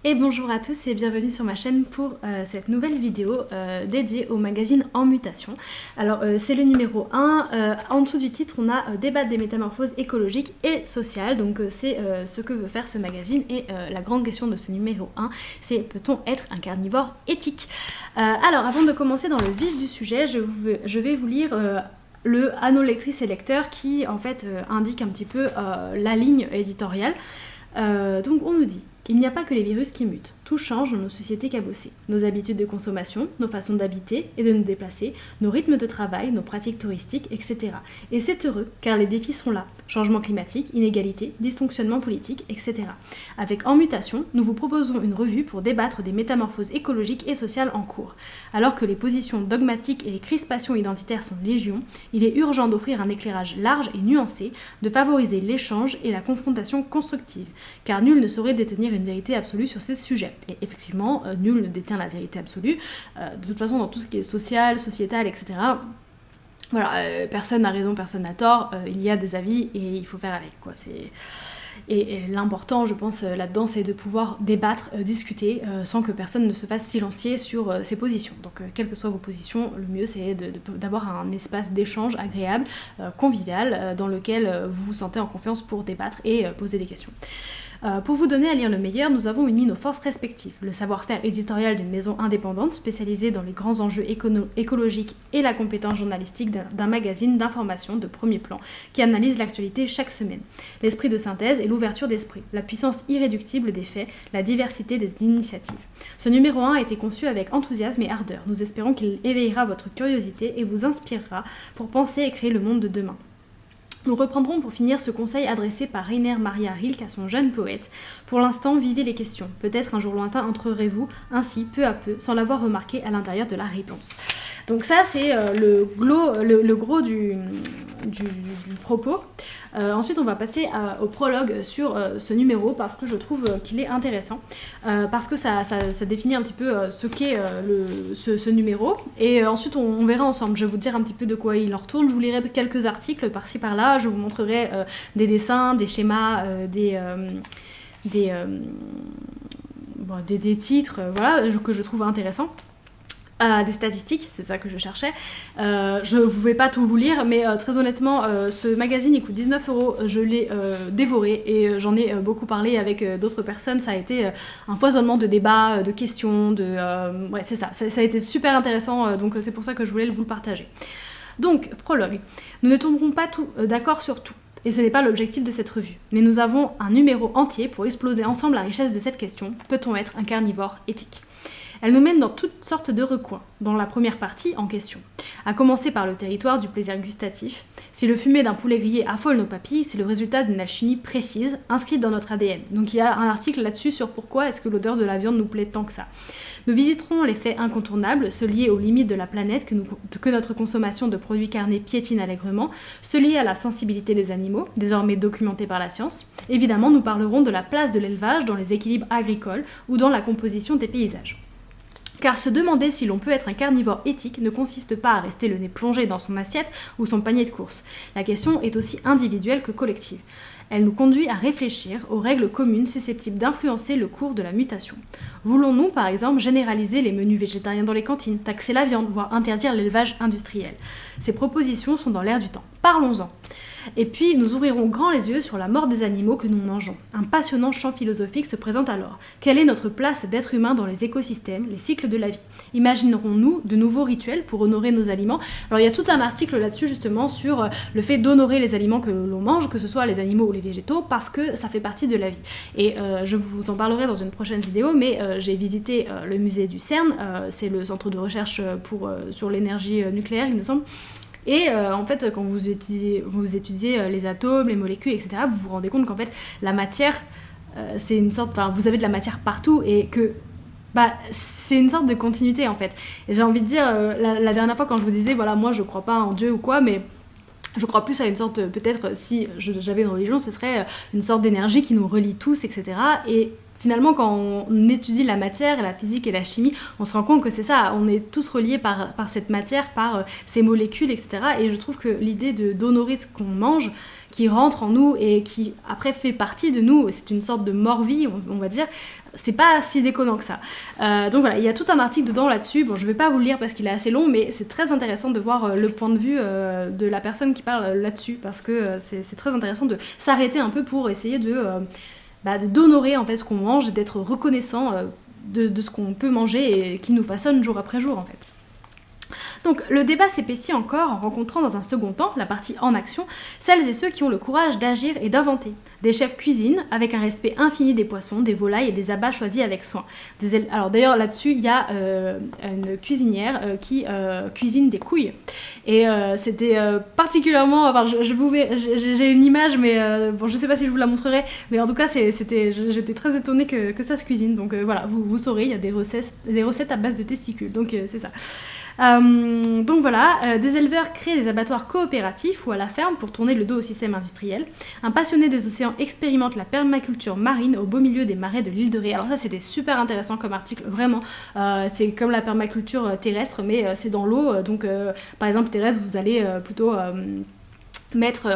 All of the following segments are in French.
Et bonjour à tous et bienvenue sur ma chaîne pour cette nouvelle vidéo dédiée au magazine En Mutation. Alors c'est le numéro 1, en dessous du titre on a débattre des métamorphoses écologiques et sociales, donc c'est ce que veut faire ce magazine et la grande question de ce numéro 1 c'est peut-on être un carnivore éthique. Alors avant de commencer dans le vif du sujet, je vais vous lire le à nos lectrices et lecteurs qui en fait indique un petit peu la ligne éditoriale. Donc on nous dit: il n'y a pas que les virus qui mutent, tout change dans nos sociétés cabossées. Nos habitudes de consommation, nos façons d'habiter et de nous déplacer, nos rythmes de travail, nos pratiques touristiques, etc. Et c'est heureux, car les défis sont là. Changement climatique, inégalité, dysfonctionnement politique, etc. Avec En Mutation, nous vous proposons une revue pour débattre des métamorphoses écologiques et sociales en cours. Alors que les positions dogmatiques et les crispations identitaires sont légion, il est urgent d'offrir un éclairage large et nuancé, de favoriser l'échange et la confrontation constructive, car nul ne saurait détenir une vérité absolue sur ces sujets. Et effectivement, nul ne détient la vérité absolue. De toute façon, dans tout ce qui est social, sociétal, etc., voilà, personne n'a raison, personne n'a tort, il y a des avis et il faut faire avec, quoi. Et l'important, je pense, là-dedans, c'est de pouvoir débattre, discuter, sans que personne ne se fasse silencier sur ses positions. Donc, quelles que soient vos positions, le mieux, c'est d'avoir un espace d'échange agréable, convivial, dans lequel vous vous sentez en confiance pour débattre et poser des questions. Pour vous donner à lire le meilleur, nous avons uni nos forces respectives, le savoir-faire éditorial d'une maison indépendante spécialisée dans les grands enjeux écologiques et la compétence journalistique d'un magazine d'information de premier plan qui analyse l'actualité chaque semaine. L'esprit de synthèse et l'ouverture d'esprit, la puissance irréductible des faits, la diversité des initiatives. Ce numéro 1 a été conçu avec enthousiasme et ardeur. Nous espérons qu'il éveillera votre curiosité et vous inspirera pour penser et créer le monde de demain. Nous reprendrons pour finir ce conseil adressé par Rainer Maria Rilke à son jeune poète. Pour l'instant, vivez les questions. Peut-être un jour lointain entrerez-vous ainsi, peu à peu, sans l'avoir remarqué à l'intérieur de la réponse. Donc ça, c'est le gros du propos. Ensuite, on va passer au prologue sur ce numéro parce que je trouve qu'il est intéressant. Parce que ça définit un petit peu ce qu'est ce numéro. Et ensuite, on verra ensemble. Je vais vous dire un petit peu de quoi il en retourne. Je vous lirai quelques articles par-ci par-là. Je vous montrerai des dessins, des schémas, des titres, voilà, que je trouve intéressants. Des statistiques, c'est ça que je cherchais. Je ne vais pas tout vous lire, mais très honnêtement, ce magazine il coûte 19€, je l'ai dévoré et j'en ai beaucoup parlé avec d'autres personnes. Ça a été un foisonnement de débats, de questions, ouais, c'est ça. Ça a été super intéressant, donc c'est pour ça que je voulais vous le partager. Donc, prologue. Nous ne tomberons pas d'accord sur tout. Et ce n'est pas l'objectif de cette revue. Mais nous avons un numéro entier pour exploser ensemble la richesse de cette question. Peut-on être un carnivore éthique ? Elle nous mène dans toutes sortes de recoins, dans la première partie en question. À commencer par le territoire du plaisir gustatif. Si le fumet d'un poulet grillé affole nos papilles, c'est le résultat d'une alchimie précise, inscrite dans notre ADN. Donc il y a un article là-dessus sur pourquoi est-ce que l'odeur de la viande nous plaît tant que ça. Nous visiterons les faits incontournables, ceux liés aux limites de la planète que notre consommation de produits carnés piétine allègrement, ceux liés à la sensibilité des animaux, désormais documentés par la science. Évidemment, nous parlerons de la place de l'élevage dans les équilibres agricoles ou dans la composition des paysages. Car se demander si l'on peut être un carnivore éthique ne consiste pas à rester le nez plongé dans son assiette ou son panier de courses. La question est aussi individuelle que collective. Elle nous conduit à réfléchir aux règles communes susceptibles d'influencer le cours de la mutation. Voulons-nous, par exemple, généraliser les menus végétariens dans les cantines, taxer la viande, voire interdire l'élevage industriel ? Ces propositions sont dans l'air du temps. Parlons-en. Et puis, nous ouvrirons grand les yeux sur la mort des animaux que nous mangeons. Un passionnant champ philosophique se présente alors. Quelle est notre place d'être humain dans les écosystèmes, les cycles de la vie ? Imaginerons-nous de nouveaux rituels pour honorer nos aliments ? Alors, il y a tout un article là-dessus, justement, sur le fait d'honorer les aliments que l'on mange, que ce soit les animaux ou les végétaux, parce que ça fait partie de la vie. Et je vous en parlerai dans une prochaine vidéo, mais j'ai visité le musée du CERN, c'est le centre de recherche sur l'énergie nucléaire, il me semble. Et en fait, quand vous étudiez les atomes, les molécules, etc., vous vous rendez compte qu'en fait, la matière, c'est une sorte... Enfin, vous avez de la matière partout et que... c'est une sorte de continuité, en fait. Et j'ai envie de dire, la dernière fois, quand je vous disais, voilà, moi, je crois pas en Dieu ou quoi, mais... Je crois plus à une sorte, peut-être, si j'avais une religion, ce serait une sorte d'énergie qui nous relie tous, etc. Et finalement, quand on étudie la matière, la physique et la chimie, on se rend compte que c'est ça, on est tous reliés par cette matière, par ces molécules, etc. Et je trouve que l'idée d'honorer ce qu'on mange, qui rentre en nous et qui après fait partie de nous, c'est une sorte de mort-vie, on va dire, c'est pas si déconnant que ça. Donc voilà, il y a tout un article dedans là-dessus, bon je vais pas vous le lire parce qu'il est assez long, mais c'est très intéressant de voir le point de vue de la personne qui parle là-dessus, parce que c'est très intéressant de s'arrêter un peu pour essayer d'honorer en fait ce qu'on mange et d'être reconnaissant de ce qu'on peut manger et qui nous façonne jour après jour en fait. Donc le débat s'épaissit encore en rencontrant dans un second temps, la partie en action, celles et ceux qui ont le courage d'agir et d'inventer. Des chefs cuisinent avec un respect infini des poissons, des volailles et des abats choisis avec soin. Alors d'ailleurs là-dessus il y a une cuisinière qui cuisine des couilles. Et c'était particulièrement, enfin j'ai une image mais bon je sais pas si je vous la montrerai, mais en tout cas j'étais très étonnée que ça se cuisine. Donc voilà, vous saurez, il y a des recettes à base de testicules, donc c'est ça. Donc voilà, des éleveurs créent des abattoirs coopératifs ou à la ferme pour tourner le dos au système industriel. Un passionné des océans expérimente la permaculture marine au beau milieu des marais de l'île de Ré. Alors ça c'était super intéressant comme article, vraiment. C'est comme la permaculture terrestre mais c'est dans l'eau, donc par exemple terrestre vous allez plutôt mettre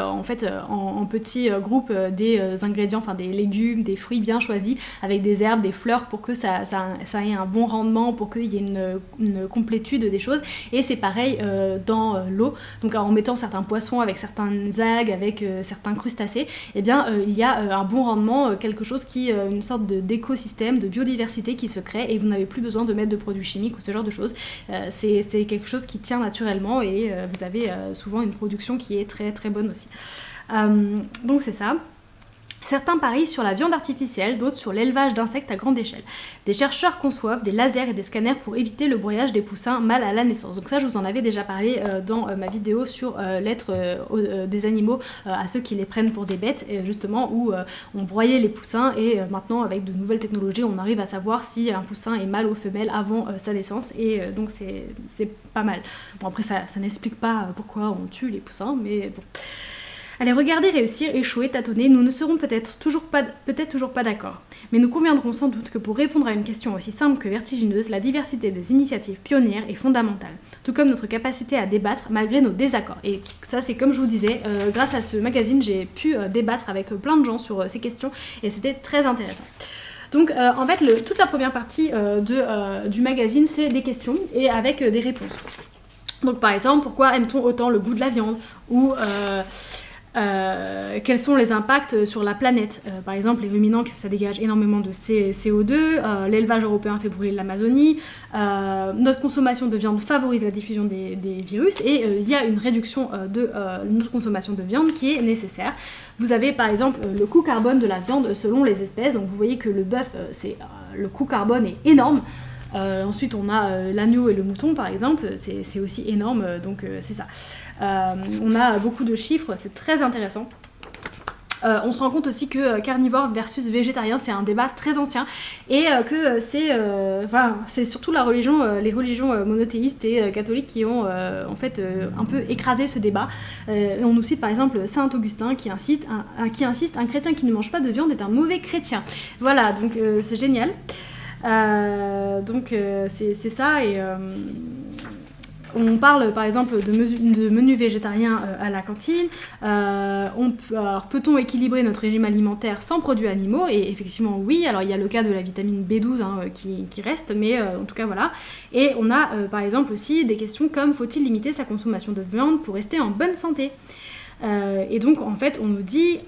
en petits groupes des ingrédients, enfin des légumes, des fruits bien choisis, avec des herbes, des fleurs pour que ça ait un bon rendement, pour qu'il y ait une complétude des choses. Et c'est pareil dans l'eau, donc en mettant certains poissons avec certaines algues, avec certains crustacés, et bien il y a un bon rendement, quelque chose qui une sorte d'écosystème, de biodiversité qui se crée, et vous n'avez plus besoin de mettre de produits chimiques ou ce genre de choses. C'est quelque chose qui tient naturellement et vous avez souvent une production qui est très très bonne aussi. Donc c'est ça. Certains parient sur la viande artificielle, d'autres sur l'élevage d'insectes à grande échelle. Des chercheurs conçoivent des lasers et des scanners pour éviter le broyage des poussins mâles à la naissance. Donc ça, je vous en avais déjà parlé dans ma vidéo sur l'être des animaux à ceux qui les prennent pour des bêtes, justement où on broyait les poussins et maintenant avec de nouvelles technologies, on arrive à savoir si un poussin est mâle ou femelle avant sa naissance et donc c'est pas mal. Bon après ça n'explique pas pourquoi on tue les poussins, mais bon. Allez, regarder, réussir, échouer, tâtonner, nous ne serons peut-être toujours pas d'accord. Mais nous conviendrons sans doute que pour répondre à une question aussi simple que vertigineuse, la diversité des initiatives pionnières est fondamentale. Tout comme notre capacité à débattre malgré nos désaccords. Et ça, c'est comme je vous disais, grâce à ce magazine, j'ai pu débattre avec plein de gens sur ces questions et c'était très intéressant. Donc en fait, toute la première partie du magazine, c'est des questions et avec des réponses. Donc par exemple, pourquoi aime-t-on autant le goût de la viande ? Ou quels sont les impacts sur la planète, par exemple les ruminants, ça dégage énormément de CO2, l'élevage européen fait brûler l'Amazonie, notre consommation de viande favorise la diffusion des virus et il y a une réduction de notre consommation de viande qui est nécessaire. Vous avez par exemple le coût carbone de la viande selon les espèces, donc vous voyez que le bœuf, le coût carbone est énorme. Ensuite on a l'agneau et le mouton par exemple, c'est aussi énorme, donc c'est ça. On a beaucoup de chiffres, c'est très intéressant. On se rend compte aussi que carnivore versus végétarien, c'est un débat très ancien et que c'est surtout les religions monothéistes et catholiques qui ont en fait un peu écrasé ce débat. On nous cite par exemple Saint Augustin qui insiste un chrétien qui ne mange pas de viande est un mauvais chrétien. Voilà, donc c'est génial. Donc c'est ça et on parle par exemple de menus végétariens à la cantine. Alors peut-on équilibrer notre régime alimentaire sans produits animaux ? Et effectivement oui, alors il y a le cas de la vitamine B12 qui reste, mais en tout cas voilà. Et on a par exemple aussi des questions comme faut-il limiter sa consommation de viande pour rester en bonne santé ? Et donc en fait on nous dit...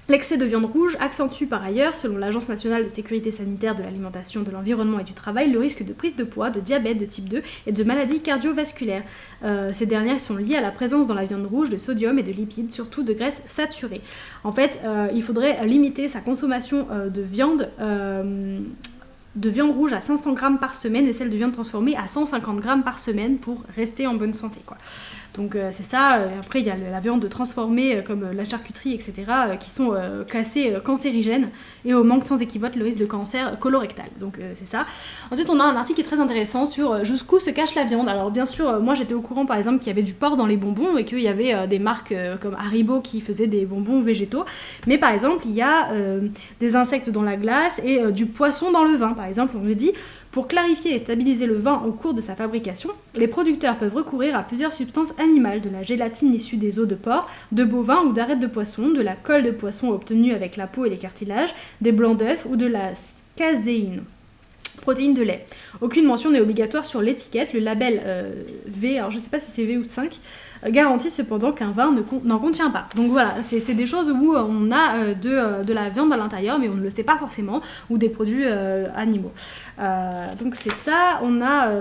L'excès de viande rouge accentue par ailleurs, selon l'Agence nationale de sécurité sanitaire de l'alimentation, de l'environnement et du travail, le risque de prise de poids, de diabète de type 2 et de maladies cardiovasculaires. Ces dernières sont liées à la présence dans la viande rouge de sodium et de lipides, surtout de graisses saturées. En fait, il faudrait limiter sa consommation de viande rouge à 500 grammes par semaine et celle de viande transformée à 150 grammes par semaine pour rester en bonne santé, quoi. Donc c'est ça. Après il y a la viande transformée comme la charcuterie, etc. Qui sont classées cancérigènes et augmentent sans équivoque le risque de cancer colorectal. Donc c'est ça. Ensuite on a un article qui est très intéressant sur jusqu'où se cache la viande. Alors bien sûr moi j'étais au courant par exemple qu'il y avait du porc dans les bonbons et qu'il y avait des marques comme Haribo qui faisaient des bonbons végétaux. Mais par exemple il y a des insectes dans la glace et du poisson dans le vin. Par exemple on me dit: pour clarifier et stabiliser le vin au cours de sa fabrication, les producteurs peuvent recourir à plusieurs substances animales, de la gélatine issue des os de porc, de bovin ou d'arêtes de poisson, de la colle de poisson obtenue avec la peau et les cartilages, des blancs d'œufs ou de la caséine, protéines de lait. Aucune mention n'est obligatoire sur l'étiquette. Le label V, alors je ne sais pas si c'est V ou 5, garantit cependant qu'un vin n'en contient pas. Donc voilà, c'est des choses où on a de la viande à l'intérieur, mais on ne le sait pas forcément, ou des produits animaux. Donc c'est ça. On a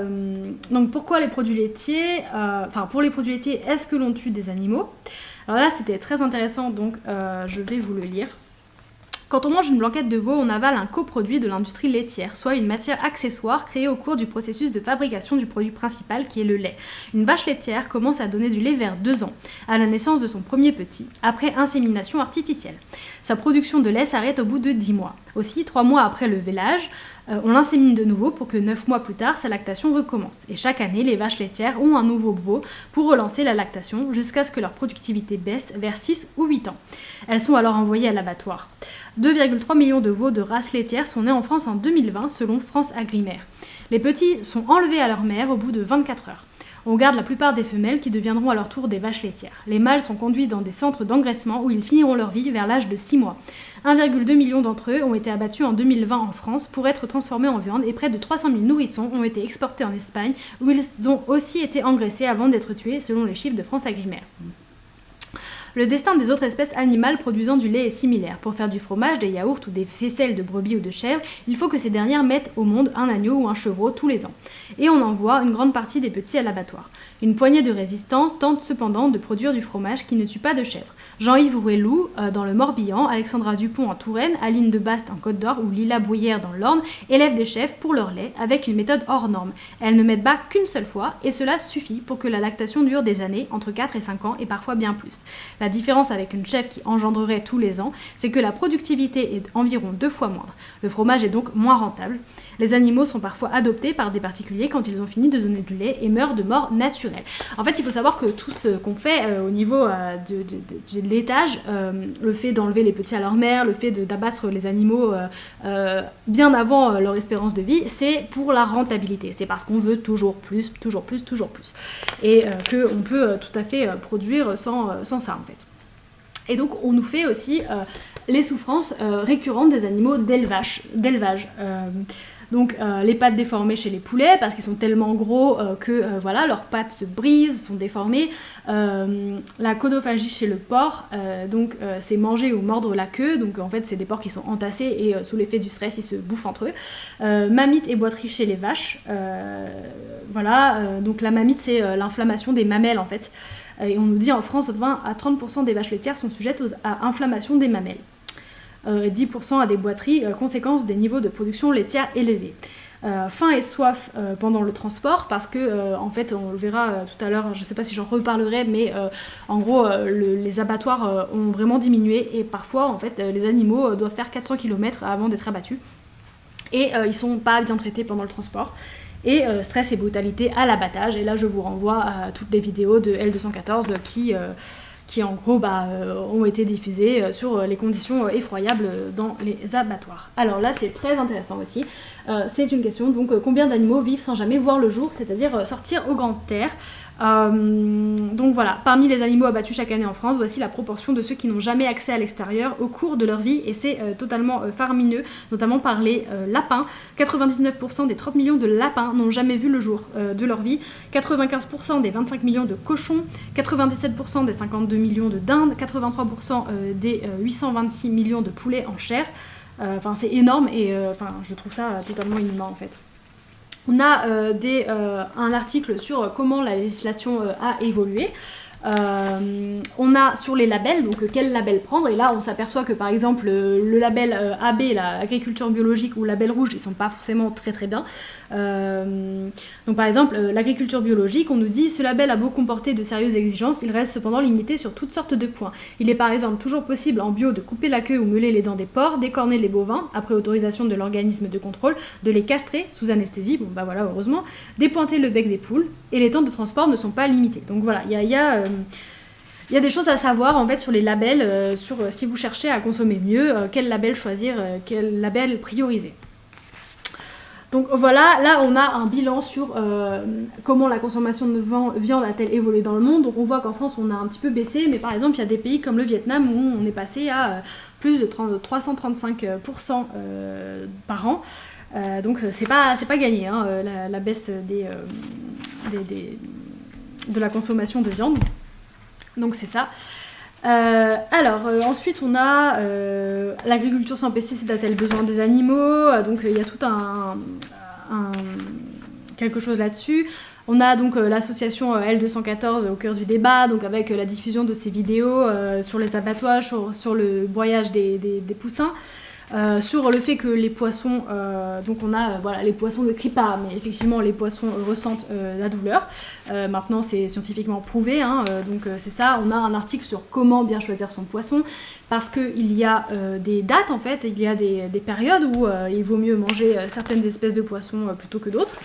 donc pourquoi les produits laitiers, pour les produits laitiers, est-ce que l'on tue des animaux? Alors là c'était très intéressant, donc je vais vous le lire. Quand on mange une blanquette de veau, on avale un coproduit de l'industrie laitière, soit une matière accessoire créée au cours du processus de fabrication du produit principal qui est le lait. Une vache laitière commence à donner du lait vers 2 ans, à la naissance de son premier petit, après insémination artificielle. Sa production de lait s'arrête au bout de 10 mois. Aussi, 3 mois après le vélage, on l'insémine de nouveau pour que 9 mois plus tard, sa lactation recommence. Et chaque année, les vaches laitières ont un nouveau veau pour relancer la lactation jusqu'à ce que leur productivité baisse vers 6 ou 8 ans. Elles sont alors envoyées à l'abattoir. 2,3 millions de veaux de race laitière sont nés en France en 2020 selon France Agrimaire. Les petits sont enlevés à leur mère au bout de 24 heures. On garde la plupart des femelles qui deviendront à leur tour des vaches laitières. Les mâles sont conduits dans des centres d'engraissement où ils finiront leur vie vers l'âge de 6 mois. 1,2 million d'entre eux ont été abattus en 2020 en France pour être transformés en viande et près de 300 000 nourrissons ont été exportés en Espagne où ils ont aussi été engraissés avant d'être tués selon les chiffres de France Agrimaire. Le destin des autres espèces animales produisant du lait est similaire. Pour faire du fromage, des yaourts ou des faisselles de brebis ou de chèvres, il faut que ces dernières mettent au monde un agneau ou un chevreau tous les ans. Et on envoie une grande partie des petits à l'abattoir. Une poignée de résistants tente cependant de produire du fromage qui ne tue pas de chèvre. Jean-Yves Rouellou dans le Morbihan, Alexandra Dupont en Touraine, Aline de Baste en Côte d'Or ou Lila Bruyère dans l'Orne élèvent des chèvres pour leur lait avec une méthode hors norme. Elles ne mettent bas qu'une seule fois et cela suffit pour que la lactation dure des années, entre 4 et 5 ans et parfois bien plus. La différence avec une chèvre qui engendrerait tous les ans, c'est que la productivité est environ 2 fois moindre. Le fromage est donc moins rentable. Les animaux sont parfois adoptés par des particuliers quand ils ont fini de donner du lait et meurent de mort naturelle. En fait, il faut savoir que tout ce qu'on fait au niveau de laitage, le fait d'enlever les petits à leur mère, le fait d'abattre les animaux bien avant leur espérance de vie, c'est pour la rentabilité. C'est parce qu'on veut toujours plus, toujours plus, toujours plus. Et qu'on peut tout à fait produire sans ça, en fait. Et donc, on nous fait aussi les souffrances récurrentes des animaux d'élevage. Donc les pattes déformées chez les poulets parce qu'ils sont tellement gros que voilà, leurs pattes se brisent, sont déformées. La codophagie chez le porc, c'est manger ou mordre la queue. Donc en fait c'est des porcs qui sont entassés et sous l'effet du stress ils se bouffent entre eux. Mamite et boiterie chez les vaches. Donc la mamite c'est l'inflammation des mamelles en fait. Et on nous dit en France 20 à 30% des vaches laitières sont sujettes à inflammation des mamelles. 10% à des boiteries, conséquence des niveaux de production laitière élevés. Faim et soif pendant le transport parce que en fait on le verra tout à l'heure, je sais pas si j'en reparlerai, mais en gros les abattoirs ont vraiment diminué et parfois en fait les animaux doivent faire 400 km avant d'être abattus et ils sont pas bien traités pendant le transport. Et stress et brutalité à l'abattage, et là je vous renvoie à toutes les vidéos de L214 qui en gros ont été diffusées sur les conditions effroyables dans les abattoirs. Alors là c'est très intéressant aussi, c'est une question donc combien d'animaux vivent sans jamais voir le jour, c'est-à-dire sortir au grand air. Donc voilà, parmi les animaux abattus chaque année en France, voici la proportion de ceux qui n'ont jamais accès à l'extérieur au cours de leur vie et c'est totalement faramineux, notamment par les lapins. 99% des 30 millions de lapins n'ont jamais vu le jour de leur vie, 95% des 25 millions de cochons, 97% des 52 millions de dindes, 83% des 826 millions de poulets en chair. C'est énorme et je trouve ça totalement inhumain en fait. On a un article sur comment la législation a évolué. On a sur les labels, donc quel label prendre, et là on s'aperçoit que par exemple le label AB, l'agriculture biologique, ou label rouge, ils sont pas forcément très très bien. Donc par exemple l'agriculture biologique, on nous dit ce label a beau comporter de sérieuses exigences, il reste cependant limité sur toutes sortes de points. Il est par exemple toujours possible en bio de couper la queue ou meuler les dents des porcs, d'écorner les bovins après autorisation de l'organisme de contrôle, de les castrer sous anesthésie, bon bah voilà heureusement, d'épointer le bec des poules, et les temps de transport ne sont pas limités. Donc voilà, il y a des choses à savoir en fait sur les labels, sur si vous cherchez à consommer mieux, quel label choisir, quel label prioriser. Donc voilà, là on a un bilan sur comment la consommation de viande a-t-elle évolué dans le monde. Donc on voit qu'en France on a un petit peu baissé, mais par exemple il y a des pays comme le Vietnam où on est passé à plus de 335% par an. Donc c'est pas gagné hein, la baisse de la consommation de viande. Donc c'est ça. Ensuite on a l'agriculture sans pesticides a-t-elle besoin des animaux, donc il y a tout quelque chose là-dessus. On a donc l'association L214 au cœur du débat, donc avec la diffusion de ces vidéos sur les abattages, sur le broyage des poussins. Sur le fait que les poissons, donc on a les poissons ne crient pas, mais effectivement les poissons ressentent la douleur. Maintenant c'est scientifiquement prouvé, hein, donc c'est ça. On a un article sur comment bien choisir son poisson, parce qu'il y a des dates en fait, il y a des périodes où il vaut mieux manger certaines espèces de poissons plutôt que d'autres.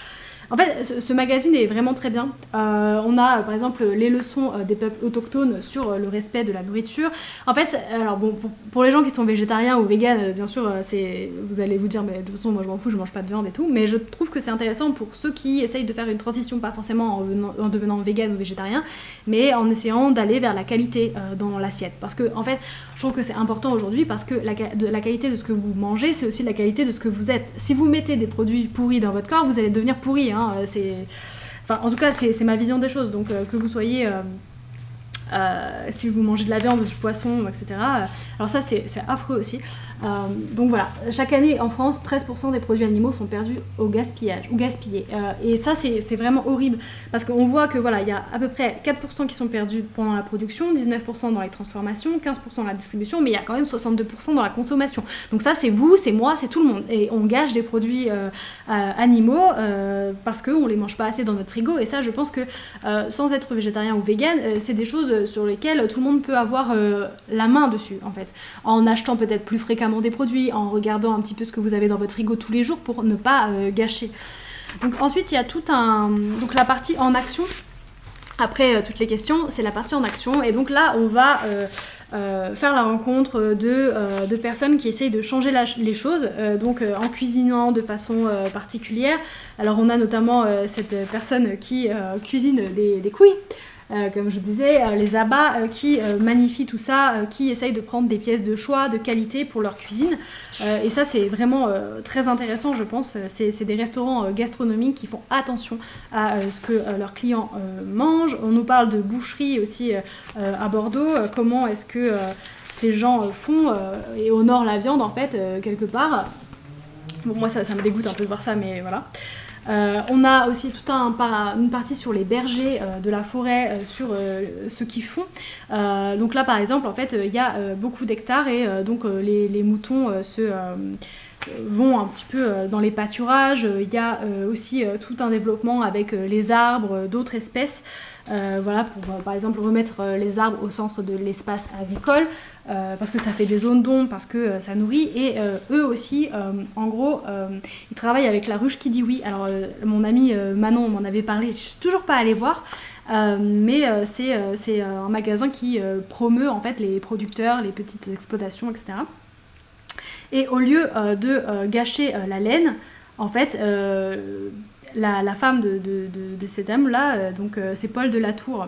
En fait, ce magazine est vraiment très bien. On a par exemple les leçons des peuples autochtones sur le respect de la nourriture. En fait, alors bon, pour les gens qui sont végétariens ou véganes, bien sûr, vous allez vous dire, mais de toute façon, moi je m'en fous, je mange pas de viande et tout. Mais je trouve que c'est intéressant pour ceux qui essayent de faire une transition, pas forcément en devenant vegan ou végétarien, mais en essayant d'aller vers la qualité dans l'assiette. Parce que, en fait, je trouve que c'est important aujourd'hui parce que la qualité de ce que vous mangez, c'est aussi la qualité de ce que vous êtes. Si vous mettez des produits pourris dans votre corps, vous allez devenir pourri. Hein, en tout cas, c'est ma vision des choses. Donc, que vous soyez... si vous mangez de la viande, du poisson, etc. Alors ça, c'est affreux aussi. Donc voilà, chaque année en France, 13% des produits animaux sont perdus au gaspillage ou gaspillés. Et ça, c'est vraiment horrible parce qu'on voit que voilà, il y a à peu près 4% qui sont perdus pendant la production, 19% dans les transformations, 15% dans la distribution, mais il y a quand même 62% dans la consommation. Donc ça, c'est vous, c'est moi, c'est tout le monde. Et on gâche des produits animaux parce qu'on les mange pas assez dans notre frigo. Et ça, je pense que sans être végétarien ou vegan, c'est des choses sur lesquelles tout le monde peut avoir la main dessus, en fait. En achetant peut-être plus fréquemment des produits, en regardant un petit peu ce que vous avez dans votre frigo tous les jours pour ne pas gâcher. Donc ensuite, il y a donc la partie en action. Après toutes les questions, c'est la partie en action. Et donc là, on va faire la rencontre de personnes qui essayent de changer les choses, donc en cuisinant de façon particulière. Alors on a notamment cette personne qui cuisine des couilles. Comme je disais, les abats qui magnifient tout ça, qui essayent de prendre des pièces de choix, de qualité pour leur cuisine. Et ça, c'est vraiment très intéressant, je pense. C'est des restaurants gastronomiques qui font attention à ce que leurs clients mangent. On nous parle de boucherie aussi à Bordeaux. Comment est-ce que ces gens font et honorent la viande, en fait, quelque part. Bon, moi, ça me dégoûte un peu de voir ça, mais voilà. On a aussi toute une partie sur les bergers de la forêt, sur ce qu'ils font. Donc là, par exemple, en fait, il y a beaucoup d'hectares et donc les moutons vont un petit peu dans les pâturages. Il y a aussi tout un développement avec les arbres, d'autres espèces. Voilà, pour par exemple remettre les arbres au centre de l'espace agricole, parce que ça fait des zones d'ombre, parce que ça nourrit, et eux aussi, en gros, ils travaillent avec la ruche qui dit oui. Alors mon amie Manon m'en avait parlé, je suis toujours pas allée voir, mais c'est un magasin qui promeut en fait les producteurs, les petites exploitations, etc. Et au lieu de gâcher la laine, en fait, la femme de cette dame-là, donc c'est Paul de la Tour.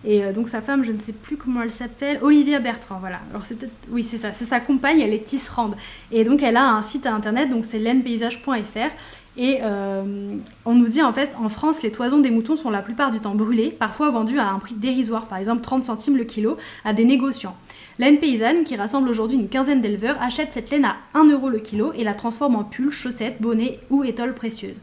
Et donc sa femme, je ne sais plus comment elle s'appelle, Olivia Bertrand, voilà. Alors oui, c'est ça, c'est sa compagne, elle est tisserande. Et donc elle a un site internet, donc c'est lainepaysage.fr. Et on nous dit en fait, en France, les toisons des moutons sont la plupart du temps brûlées, parfois vendues à un prix dérisoire, par exemple 30 centimes le kilo, à des négociants. Laine Paysanne, qui rassemble aujourd'hui une quinzaine d'éleveurs, achète cette laine à 1 € le kilo et la transforme en pull, chaussettes, bonnets ou étoiles précieuses.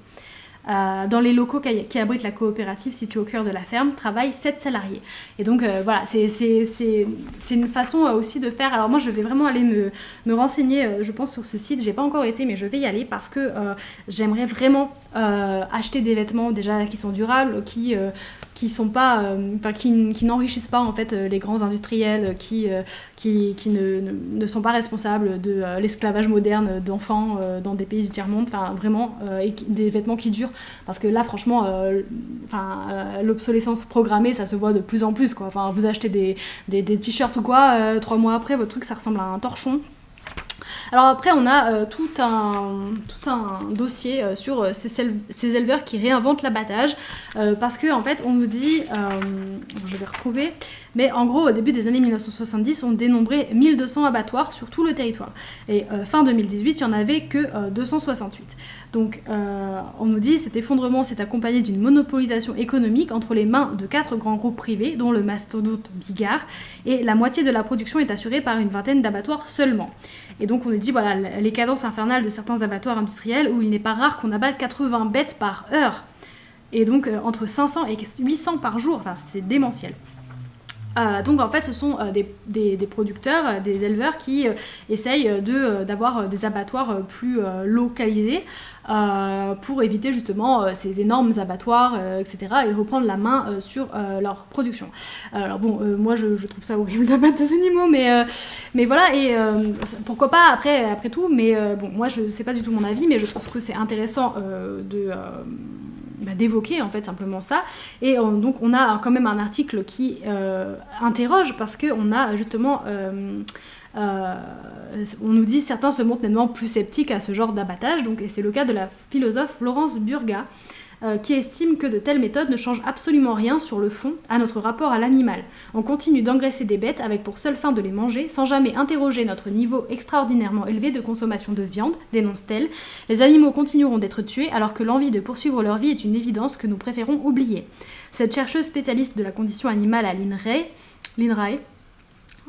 Dans les locaux qui abritent la coopérative située au cœur de la ferme, travaillent 7 salariés. Et donc voilà, c'est une façon aussi de faire. Alors moi, je vais vraiment aller me renseigner, je pense, sur ce site. J'ai pas encore été, mais je vais y aller parce que j'aimerais vraiment acheter des vêtements déjà qui sont durables, qui sont pas, qui n'enrichissent pas en fait les grands industriels, qui ne sont pas responsables de l'esclavage moderne d'enfants dans des pays du tiers-monde. Enfin vraiment des vêtements qui durent, parce que là franchement, l'obsolescence programmée, ça se voit de plus en plus quoi. Enfin vous achetez des t-shirts ou quoi, 3 mois après votre truc ça ressemble à un torchon. Alors après, on a tout un dossier sur ces éleveurs qui réinventent l'abattage, parce que en fait, on nous dit, je vais retrouver, mais en gros, au début des années 1970, on dénombrait 1200 abattoirs sur tout le territoire. Et fin 2018, il n'y en avait que 268. Donc, on nous dit cet effondrement s'est accompagné d'une monopolisation économique entre les mains de 4 grands groupes privés, dont le mastodonte Bigard, et la moitié de la production est assurée par une vingtaine d'abattoirs seulement. Et donc on nous dit voilà les cadences infernales de certains abattoirs industriels où il n'est pas rare qu'on abatte 80 bêtes par heure. Et donc entre 500 et 800 par jour, enfin c'est démentiel. Donc en fait ce sont des producteurs, des éleveurs qui essayent d'avoir des abattoirs plus localisés pour éviter justement ces énormes abattoirs, etc. et reprendre la main sur leur production. Alors bon, moi je trouve ça horrible d'abattre des animaux, mais voilà, et pourquoi pas après tout, mais bon, moi c'est pas du tout mon avis, mais je trouve que c'est intéressant d'évoquer en fait simplement ça. Et donc on a quand même un article qui interroge, parce qu'on a justement on nous dit certains se montrent nettement plus sceptiques à ce genre d'abattage, donc, et c'est le cas de la philosophe Florence Burga, qui estime que de telles méthodes ne changent absolument rien sur le fond à notre rapport à l'animal. On continue d'engraisser des bêtes avec pour seule fin de les manger, sans jamais interroger notre niveau extraordinairement élevé de consommation de viande, dénonce-t-elle. Les animaux continueront d'être tués alors que l'envie de poursuivre leur vie est une évidence que nous préférons oublier. Cette chercheuse spécialiste de la condition animale à l'INRAE,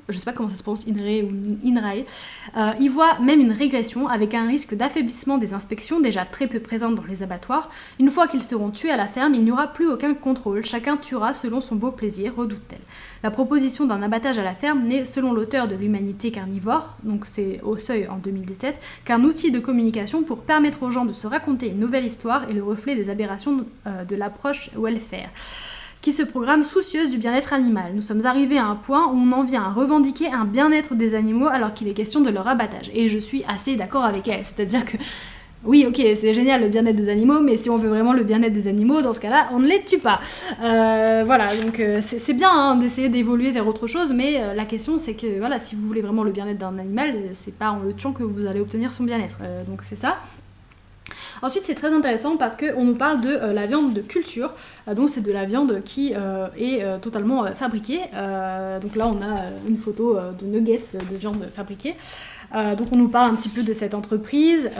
je sais pas comment ça se prononce, INRAE, y voit même une régression avec un risque d'affaiblissement des inspections déjà très peu présentes dans les abattoirs. Une fois qu'ils seront tués à la ferme, il n'y aura plus aucun contrôle, chacun tuera selon son beau plaisir, redoute-t-elle. La proposition d'un abattage à la ferme n'est, selon l'auteur de l'Humanité carnivore, donc c'est au Seuil en 2017, qu'un outil de communication pour permettre aux gens de se raconter une nouvelle histoire et le reflet des aberrations de l'approche welfare, qui se programme soucieuse du bien-être animal. Nous sommes arrivés à un point où on en vient à revendiquer un bien-être des animaux alors qu'il est question de leur abattage. Et je suis assez d'accord avec elle, c'est-à-dire que oui, ok, c'est génial le bien-être des animaux, mais si on veut vraiment le bien-être des animaux, dans ce cas-là, on ne les tue pas. Voilà, donc c'est bien d'essayer d'évoluer vers autre chose, mais la question c'est que voilà, si vous voulez vraiment le bien-être d'un animal, c'est pas en le tuant que vous allez obtenir son bien-être. Donc c'est ça. Ensuite, c'est très intéressant parce qu'on nous parle de la viande de culture, donc c'est de la viande qui est totalement fabriquée. Donc là, on a une photo de nuggets de viande fabriquée. Donc on nous parle un petit peu de cette entreprise.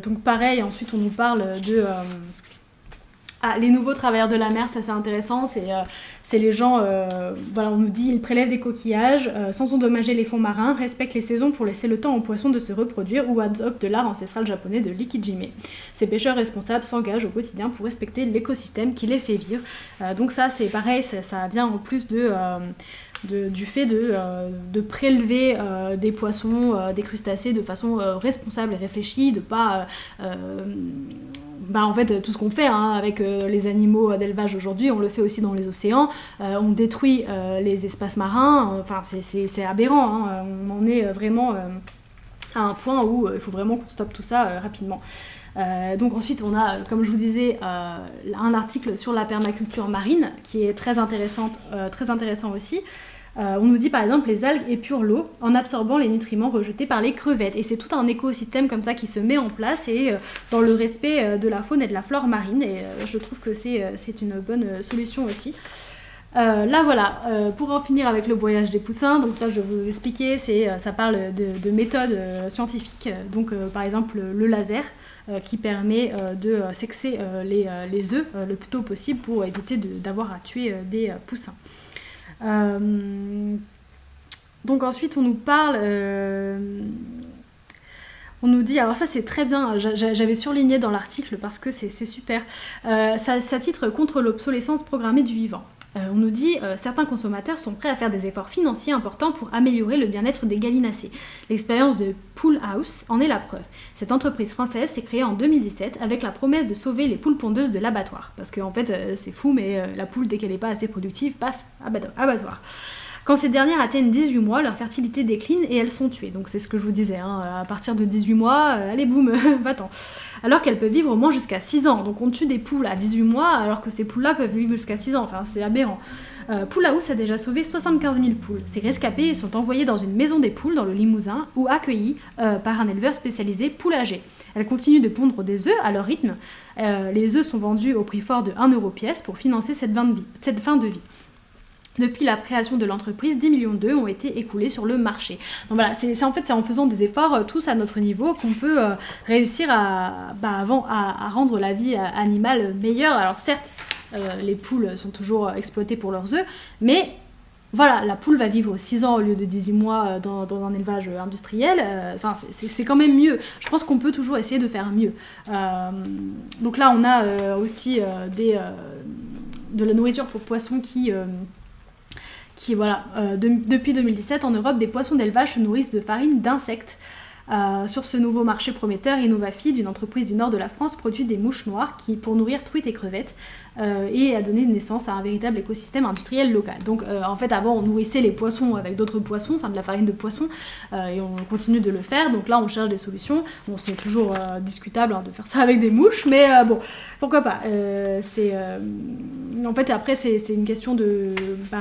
Donc pareil, ensuite on nous parle de... les nouveaux travailleurs de la mer, ça c'est intéressant, c'est les gens, voilà, on nous dit, ils prélèvent des coquillages sans endommager les fonds marins, respectent les saisons pour laisser le temps aux poissons de se reproduire ou adoptent l'art ancestral japonais de l'ikijime. Ces pêcheurs responsables s'engagent au quotidien pour respecter l'écosystème qui les fait vivre. Donc ça c'est pareil, ça vient en plus du fait de prélever des poissons, des crustacés de façon responsable et réfléchie, de pas... en fait, tout ce qu'on fait avec les animaux d'élevage aujourd'hui, on le fait aussi dans les océans. On détruit les espaces marins. Enfin, c'est aberrant. On en est vraiment à un point où il faut vraiment qu'on stoppe tout ça rapidement. Donc ensuite, on a, comme je vous disais, un article sur la permaculture marine qui est très intéressant aussi. On nous dit par exemple les algues épurent l'eau en absorbant les nutriments rejetés par les crevettes. Et c'est tout un écosystème comme ça qui se met en place et dans le respect de la faune et de la flore marine. Et je trouve que c'est une bonne solution aussi. Là voilà, pour en finir avec le broyage des poussins, donc ça je vais vous expliquer, ça parle de méthodes scientifiques. Donc par exemple le laser qui permet de sexer les œufs le plus tôt possible pour éviter d'avoir à tuer des poussins. Donc ensuite on nous parle On nous dit, alors ça c'est très bien, j'avais surligné dans l'article parce que c'est super, ça titre contre l'obsolescence programmée du vivant. On nous dit certains consommateurs sont prêts à faire des efforts financiers importants pour améliorer le bien-être des gallinacés. L'expérience de Pool House en est la preuve. Cette entreprise française s'est créée en 2017 avec la promesse de sauver les poules pondeuses de l'abattoir. Parce qu'en fait, c'est fou, mais la poule, dès qu'elle n'est pas assez productive, paf, abattoir. Quand ces dernières atteignent 18 mois, leur fertilité décline et elles sont tuées. Donc c'est ce que je vous disais, hein, à partir de 18 mois, allez boum, va-t'en. Alors qu'elles peuvent vivre au moins jusqu'à 6 ans. Donc on tue des poules à 18 mois alors que ces poules-là peuvent vivre jusqu'à 6 ans. Enfin c'est aberrant. Pool House a déjà sauvé 75 000 poules. Ces rescapés sont envoyés dans une maison des poules dans le Limousin ou accueillis par un éleveur spécialisé poulager. Elles continuent de pondre des œufs à leur rythme. Les œufs sont vendus au prix fort de 1 € pièce pour financer cette fin de vie. Depuis la création de l'entreprise, 10 millions d'œufs ont été écoulés sur le marché. Donc voilà, c'est en faisant des efforts tous à notre niveau qu'on peut réussir à rendre la vie animale meilleure. Alors certes, les poules sont toujours exploitées pour leurs œufs, mais voilà, la poule va vivre 6 ans au lieu de 18 mois dans un élevage industriel. Enfin, c'est quand même mieux. Je pense qu'on peut toujours essayer de faire mieux. Donc là, on a aussi de la nourriture pour poissons qui voilà, depuis 2017 en Europe, des poissons d'élevage se nourrissent de farine d'insectes. Sur ce nouveau marché prometteur, Innovafeed, une entreprise du nord de la France, produit des mouches noires qui, pour nourrir truites et crevettes, et a donné naissance à un véritable écosystème industriel local. Donc en fait avant on nourrissait les poissons avec d'autres poissons, enfin de la farine de poisson, et on continue de le faire, donc là on cherche des solutions. Bon c'est toujours discutable de faire ça avec des mouches, mais bon pourquoi pas. En fait après c'est une question de,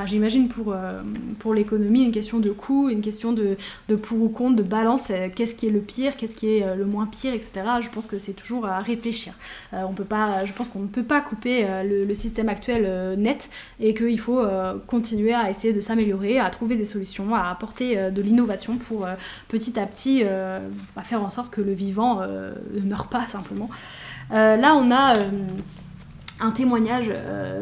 j'imagine pour l'économie, une question de coût, une question de pour ou contre, de balance, qu'est-ce qui est le pire, qu'est-ce qui est le moins pire, etc. Je pense que c'est toujours à réfléchir. Je pense qu'on ne peut pas couper le système actuel net, et qu'il faut continuer à essayer de s'améliorer, à trouver des solutions, à apporter de l'innovation pour petit à petit faire en sorte que le vivant ne meure pas simplement. Là on a un témoignage,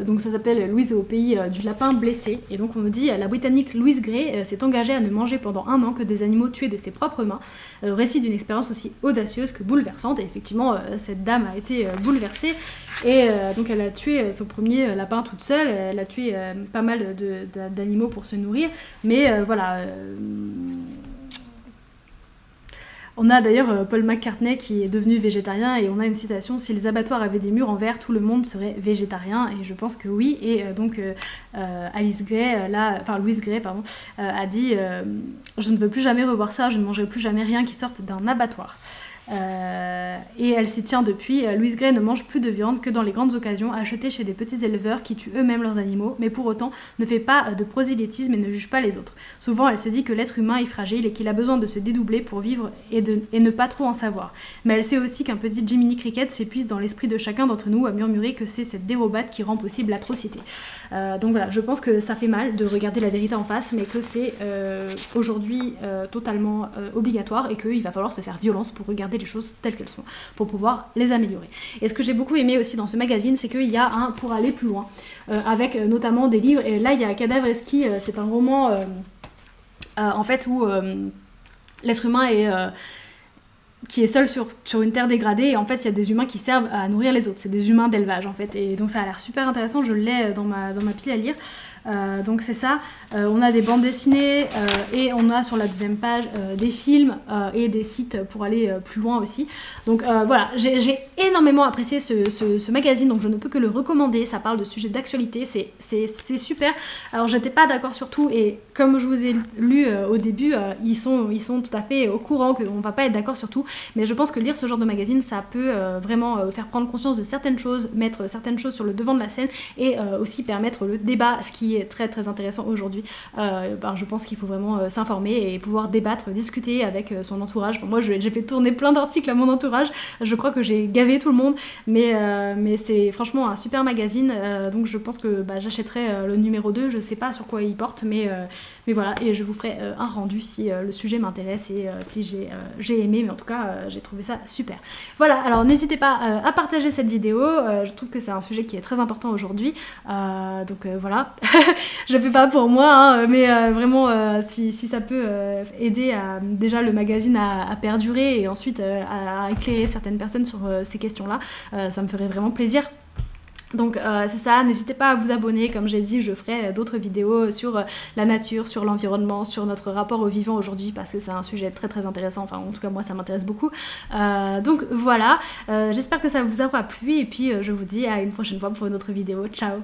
donc ça s'appelle Louise au pays du lapin blessé, et donc on nous dit la Britannique Louise Gray s'est engagée à ne manger pendant 1 an que des animaux tués de ses propres mains, récit d'une expérience aussi audacieuse que bouleversante, et effectivement cette dame a été bouleversée, et donc elle a tué son premier lapin toute seule, elle a tué pas mal d'animaux pour se nourrir, mais voilà... On a d'ailleurs Paul McCartney qui est devenu végétarien, et on a une citation: si les abattoirs avaient des murs en verre, tout le monde serait végétarien, et je pense que oui. Et donc Louise Gray a dit je ne veux plus jamais revoir ça, je ne mangerai plus jamais rien qui sorte d'un abattoir. Et elle s'y tient depuis. Louise Gray ne mange plus de viande que dans les grandes occasions, achetée chez des petits éleveurs qui tuent eux-mêmes leurs animaux, mais pour autant ne fait pas de prosélytisme et ne juge pas les autres. Souvent elle se dit que l'être humain est fragile et qu'il a besoin de se dédoubler pour vivre et ne pas trop en savoir. Mais elle sait aussi qu'un petit Jiminy Cricket s'épuise dans l'esprit de chacun d'entre nous à murmurer que c'est cette dérobade qui rend possible l'atrocité. Donc voilà, je pense que ça fait mal de regarder la vérité en face, mais que c'est aujourd'hui totalement obligatoire, et qu'il va falloir se faire violence pour regarder les choses telles qu'elles sont, pour pouvoir les améliorer. Et ce que j'ai beaucoup aimé aussi dans ce magazine, c'est qu'il y a un pour aller plus loin, avec notamment des livres, et là il y a Cadavre Esquis, c'est un roman en fait où l'être humain qui est seul sur une terre dégradée, et en fait il y a des humains qui servent à nourrir les autres, c'est des humains d'élevage en fait, et donc ça a l'air super intéressant, je l'ai dans ma pile à lire. Donc c'est ça, on a des bandes dessinées, et on a sur la deuxième page des films et des sites pour aller plus loin aussi. Donc voilà, j'ai énormément apprécié ce magazine, donc je ne peux que le recommander. Ça parle de sujets d'actualité, c'est super. Alors j'étais pas d'accord sur tout, et comme je vous ai lu au début, ils sont tout à fait au courant qu'on va pas être d'accord sur tout, mais je pense que lire ce genre de magazine, ça peut vraiment faire prendre conscience de certaines choses, mettre certaines choses sur le devant de la scène, et aussi permettre le débat, ce qui est très très intéressant aujourd'hui. Je pense qu'il faut vraiment s'informer et pouvoir débattre, discuter avec son entourage. Moi j'ai fait tourner plein d'articles à mon entourage, je crois que j'ai gavé tout le monde, mais c'est franchement un super magazine, donc je pense que j'achèterai le numéro 2, je sais pas sur quoi il porte, mais voilà, et je vous ferai un rendu si le sujet m'intéresse, et si j'ai aimé, mais en tout cas j'ai trouvé ça super. Voilà, alors n'hésitez pas à partager cette vidéo, je trouve que c'est un sujet qui est très important aujourd'hui, donc voilà. je fais pas pour moi, hein, mais vraiment si ça peut aider déjà le magazine à perdurer et ensuite à éclairer certaines personnes sur ces questions-là, ça me ferait vraiment plaisir. Donc c'est ça, n'hésitez pas à vous abonner, comme j'ai dit, je ferai d'autres vidéos sur la nature, sur l'environnement, sur notre rapport au vivant aujourd'hui, parce que c'est un sujet très très intéressant, enfin en tout cas moi ça m'intéresse beaucoup. Donc voilà, j'espère que ça vous aura plu, et puis je vous dis à une prochaine fois pour une autre vidéo, ciao.